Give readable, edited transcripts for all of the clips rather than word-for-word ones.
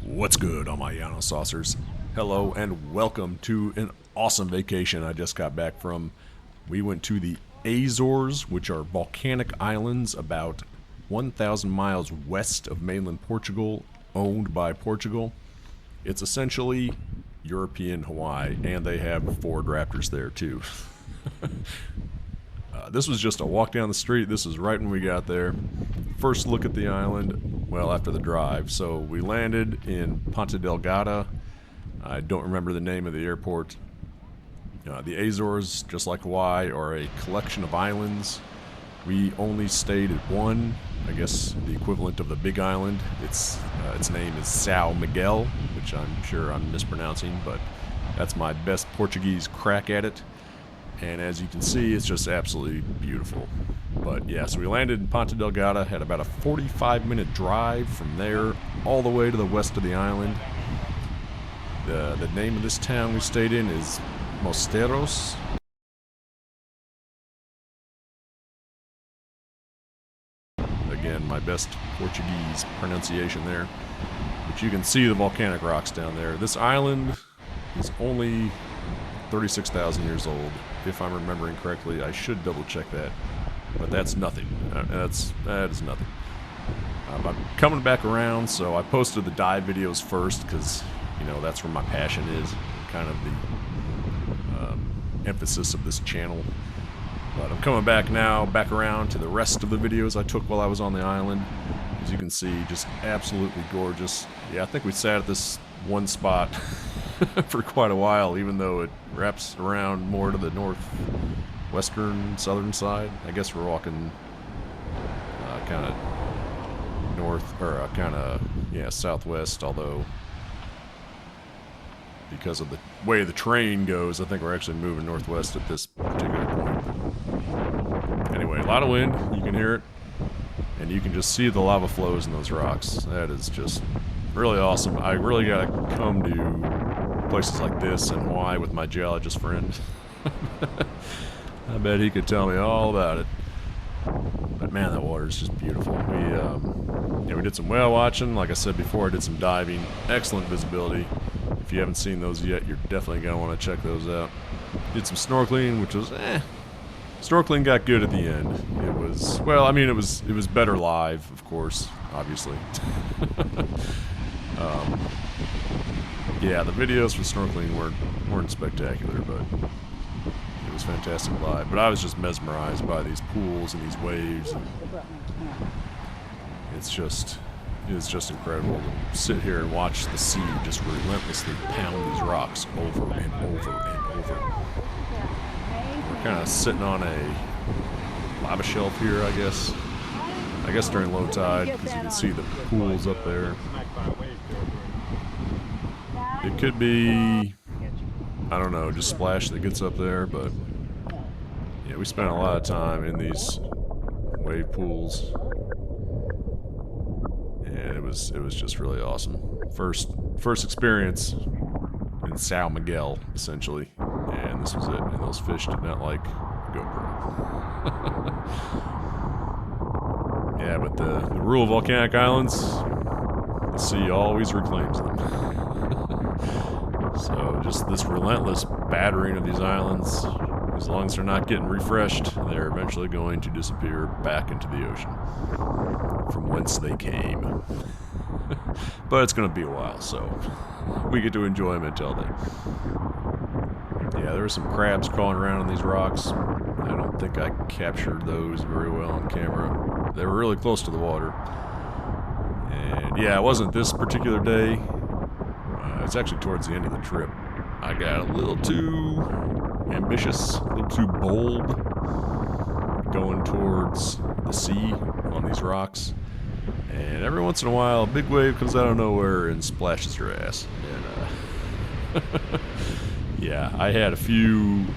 What's good, all my Llano saucers? Hello and welcome to an awesome vacation I just got back from. We went to the Azores, which are volcanic islands about 1,000 miles west of mainland Portugal, owned by Portugal. It's essentially European Hawaii, and they have Ford Raptors there too. This was just a walk down the street. This was right when we got there. First look at the island, well, after the drive. So we landed in Ponta Delgada. I don't remember the name of the airport. The Azores, just like Hawaii, are a collection of islands. We only stayed at one, I guess the equivalent of the big island. Its name is São Miguel, which I'm sure I'm mispronouncing, but that's my best Portuguese crack at it. And as you can see, it's just absolutely beautiful. But yeah, so we landed in Ponta Delgada, had about a 45-minute drive from there all the way to the west of the island. The name of this town we stayed in is Mosteiros. Again, my best Portuguese pronunciation there. But you can see the volcanic rocks down there. This island is only 36,000 years old, if I'm remembering correctly. I should double check that, but that's nothing. That is nothing. I'm coming back around, so I posted the dive videos first because, you know, that's where my passion is, kind of the emphasis of this channel. But I'm coming back now, back around to the rest of the videos I took while I was on the island. As you can see, just absolutely gorgeous. Yeah, I think we sat at this one spot for quite a while, even though it wraps around more to the northwestern, southern side. I guess we're walking kind of north, or kind of, yeah, southwest, although because of the way the train goes, I think we're actually moving northwest at this particular point. Anyway, a lot of wind, you can hear it, and you can just see the lava flows in those rocks. That is just really awesome. I really gotta come to places like this in Hawaii with my geologist friend. I bet he could tell me all about it. But man, that water is just beautiful. We did some whale watching. Like I said before, I did some diving. Excellent visibility. If you haven't seen those yet, you're definitely gonna want to check those out. Did some snorkeling, which was snorkeling got good at the end. It was, well, I mean, it was better live, of course, obviously. Yeah, the videos for snorkeling weren't spectacular, but it was fantastic live. But I was just mesmerized by these pools and these waves. And it's just incredible to sit here and watch the sea just relentlessly pound these rocks over and over and over. We're kind of sitting on a lava shelf here, I guess. I guess during low tide, because you can see the pools up there. It could be, I don't know, just splash that gets up there, but yeah, we spent a lot of time in these wave pools, and it was just really awesome. First experience in São Miguel, essentially, and this was it. And those fish did not like GoPro. Yeah, but the rule of volcanic islands, the sea always reclaims them. So just this relentless battering of these islands, as long as they're not getting refreshed, they're eventually going to disappear back into the ocean from whence they came. But it's going to be a while, so we get to enjoy them until then. Yeah, there were some crabs crawling around on these rocks. I don't think I captured those very well on camera. They were really close to the water. And yeah, it wasn't this particular day. It's actually towards the end of the trip. I got a little too ambitious, a little too bold, going towards the sea on these rocks. And every once in a while, a big wave comes out of nowhere and splashes your ass. And yeah, I had a few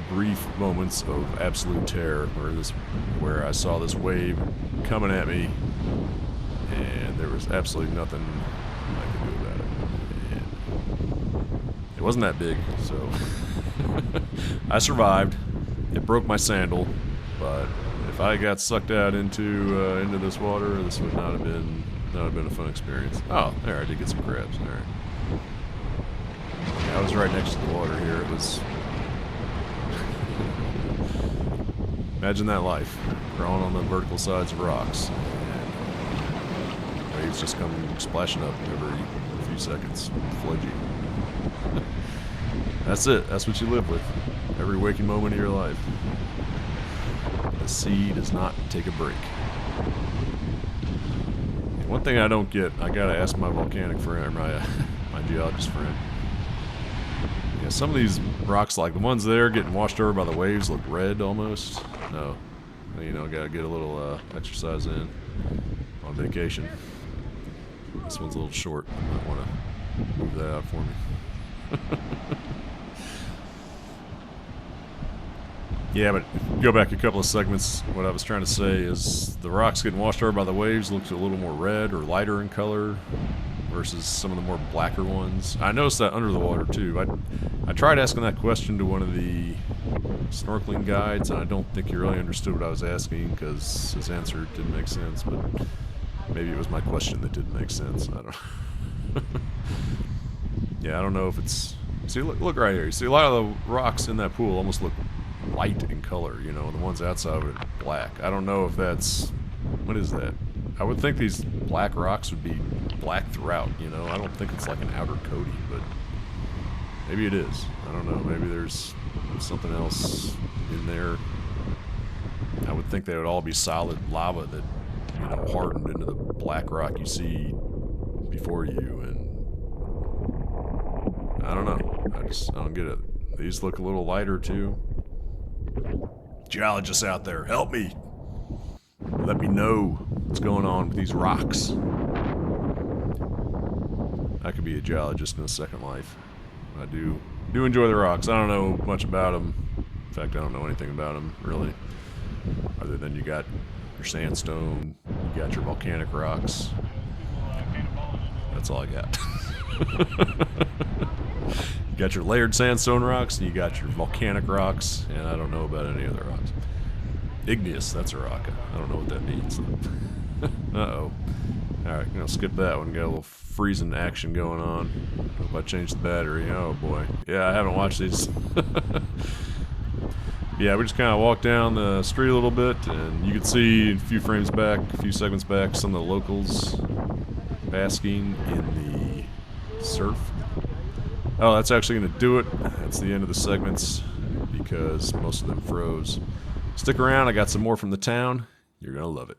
brief moments of absolute terror where I saw this wave coming at me, and there was absolutely nothing I could do about it. It wasn't that big, so I survived. It broke my sandal, but if I got sucked out into this water, this would not have been That would have been a fun experience. Oh, there, I did get some crabs. All right. Yeah, I was right next to the water here. It was... Imagine that life. Crawling on the vertical sides of rocks. And waves just come splashing up every few seconds. Flood you. That's it. That's what you live with. Every waking moment of your life. The sea does not take a break. One thing I don't get, I gotta ask my volcanic friend, my geologist friend. Yeah, some of these rocks, like the ones there getting washed over by the waves, look red almost. No, you know, gotta get a little exercise in on vacation. This one's a little short. I might want to move that out for me. Yeah, but go back a couple of segments. What I was trying to say is the rocks getting washed over by the waves looks a little more red or lighter in color versus some of the more blacker ones. I noticed that under the water too. I tried asking that question to one of the snorkeling guides, and I don't think he really understood what I was asking because his answer didn't make sense. But maybe it was my question that didn't make sense. I don't. Yeah, I don't know if it's. See, look right here. You see a lot of the rocks in that pool almost look light in color, you know, the ones outside of it black. I don't know if that's, what is that? I would think these black rocks would be black throughout, you know. I don't think it's like an outer coating, but maybe it is. I don't know. Maybe there's something else in there. I would think they would all be solid lava that, you know, hardened into the black rock you see before you, and I don't know. I don't get it. These look a little lighter too. Geologists out there, help me. Let me know what's going on with these rocks. I could be a geologist in a second life. I do enjoy the rocks. I don't know much about them. In fact, I don't know anything about them, really. Other than you got your sandstone, you got your volcanic rocks. That's all I got. You got your layered sandstone rocks, and you got your volcanic rocks, and I don't know about any other rocks. Igneous, that's a rock. I don't know what that means. Uh-oh. Alright, gonna skip that one. Got a little freezing action going on. Hope I changed the battery. Oh boy. Yeah, I haven't watched these. Yeah, we just kind of walked down the street a little bit, and you could see a few frames back, a few segments back, some of the locals basking in the surf. Oh, that's actually going to do it. That's the end of the segments because most of them froze. Stick around, I got some more from the town. You're going to love it.